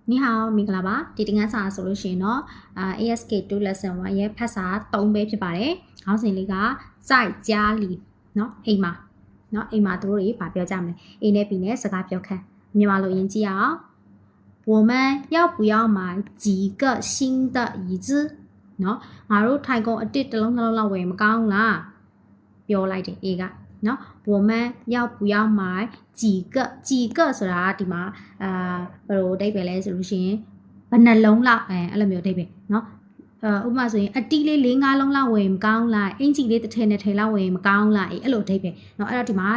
你好，မင်္ဂလာပါဒီတင်ငန်းစာဆိုလို့ရှိရင်တော့ASK2 lesson 1ရဲ့ဖတ်စာ3ပဲဖြစ်ပါတယ်ခေါင်းစဉ်လေးကစိုက်ကြားလီเนาะအိမ်မှာเนาะအိမ်မှာတို့တွေဗာပြောကြမလဲ A နဲ့ B နဲ့စကားပြောခန်းမြန်မာလိုယဉ်ကြည့်အောင်我们要不要买几个新的椅子เนาะငါတို့ထိုင်ကုန်အတစ်တစ်လုံးနှလုံးလောက်ဝယ်မကောင်းလားပြောလိုက်တယ် A ကเนาะ我们要不要买几个ဆိုတာဒီမှာဘယ်လိုအဓိပ္ပာယ်လဲဆိုလို့ရှိရင်ဘယ်နှလုံးလောက်အဲ့လိုမျိုးအဓိပ္ပာယ်เนาะဥပမာဆိုရင်အတီးလေး၄၅လုံးလောက်ဝယ်မကောင်းလားအင်ဂျီလေးတစ်ထည်နဲ့ထည်လောက်ဝယ်မကောင်းလားအဲ့လိုအဓိပ္ပာယ်เนาะအဲ့တော့ဒီမှာ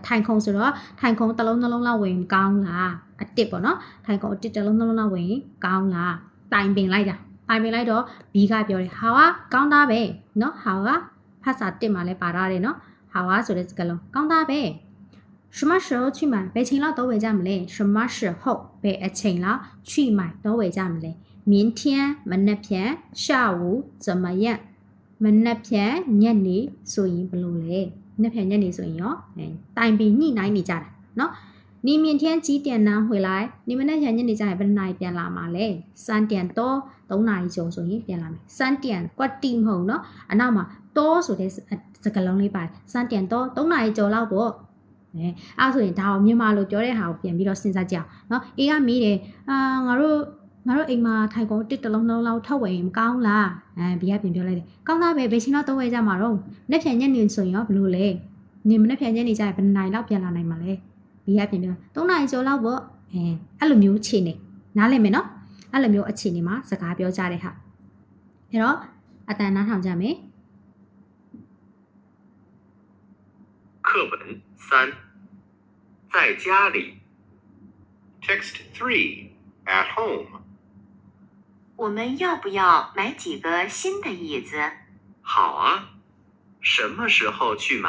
ထိုင်ခုံဆိုတော့ထိုင်ခုံတစ်လုံးနှလုံးလောက်ဝယ်မကောင်းလားအတစ်ပေါ့เนาะထိုင်ခုံအတစ်တစ်လုံးနှလုံးလောက်ဝယ်ကောင်းလားတိုင်ပင်လိုက်တာတိုင်ပင်လိုက်တော့ B ကပြောတယ်ဟာကောင်းသားပဲเนาะဟာကဖတ်စာတစ်မှာလဲပါထားတယ်เนาะဟာဆိုတဲ့စကားလုံးကောင်းသားပဲ什么时候去买ဘယ်ချိန်လောက်တော့ဝယ်ကြမလဲ什么时候ဘယ်အချိန်လောက်去买တော့ဝယ်ကြမလဲ明天မနက်ဖြန်下午怎么样မနက်ဖြန်ညနေဆိုရင်ဘယ်လိုလဲမနက်ဖြန်ညနေဆိုရင်ရောတိုင်ပင်ညှိနှိုင်းနေကြတာเนาะ你明天几点能回来你မနက်ဖြန်ညနေကျရင်ဘယ်နှစ်နာရီပြန်လာမှာလဲ3点多3နာရီကျော်ဆိုရင်ပြန်လာမယ်3点ကွက်တီမဟုတ်เนาะအနောက်မှာ多ဆိုတဲ့စကားလုံးလေးပါတယ်3点多3နာရီကျော်လောက်ပေါ့အဲ့ဆိုရင်ဒါကိုမြန်မာလိုပြောတဲ့ဟာကိုပြန်ပြီးတော့စဉ်းစားကြအောင်เนาะ A ကမေးတယ်ငါတို့အိမ်မှာထိုင်ကုန်တစ်တလုံးလောက်ထောက်ဝယ်ရင်မကောင်းလား B ကပြန်ပြောလိုက်တယ်ကောင်းသားပဲဘယ်ချိန်လောက်တော့ဝယ်ကြမှာတော့နှစ်ဖြန်ညနေဆိုရင်ရောဘယ်လိုလဲနေမနှစ်ဖြန်ညနေကျရင်ဘယ်နိုင်လောက်ပြန်လာနိုင်မှာလဲ B ကပြန်ပြော3နာရီကျော်လောက်ပေါ့အဲ့လိုမျိုးအခြေအနေနားလည်မယ်เนาะအဲ့လိုမျိုးအခြေအနေမှာစကားပြောကြတဲ့ဟာအဲ့တော့အတန်နားထောင်ကြမယ်课文3在家里 Text 3 At home 我们要不要买几个新的椅子？好啊，什么时候去买？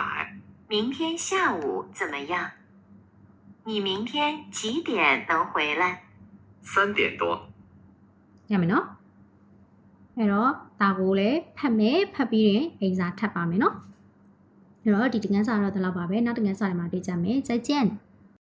明天下午怎么样？你明天几点能回来3点多。ရမယ်နော်အဲ့တော့ဒါကိုလည်းဖတ်မယ်ဖတ်ပြီးရင်အိမ်စာထပ်ပါမယ်နော်အဲ့တော့ဒီတင်ငန်းစာတော့ဒီလောက်ပါပဲနောက်တင်ငန်းစာတွေမှာတွေ့ကြမယ်再见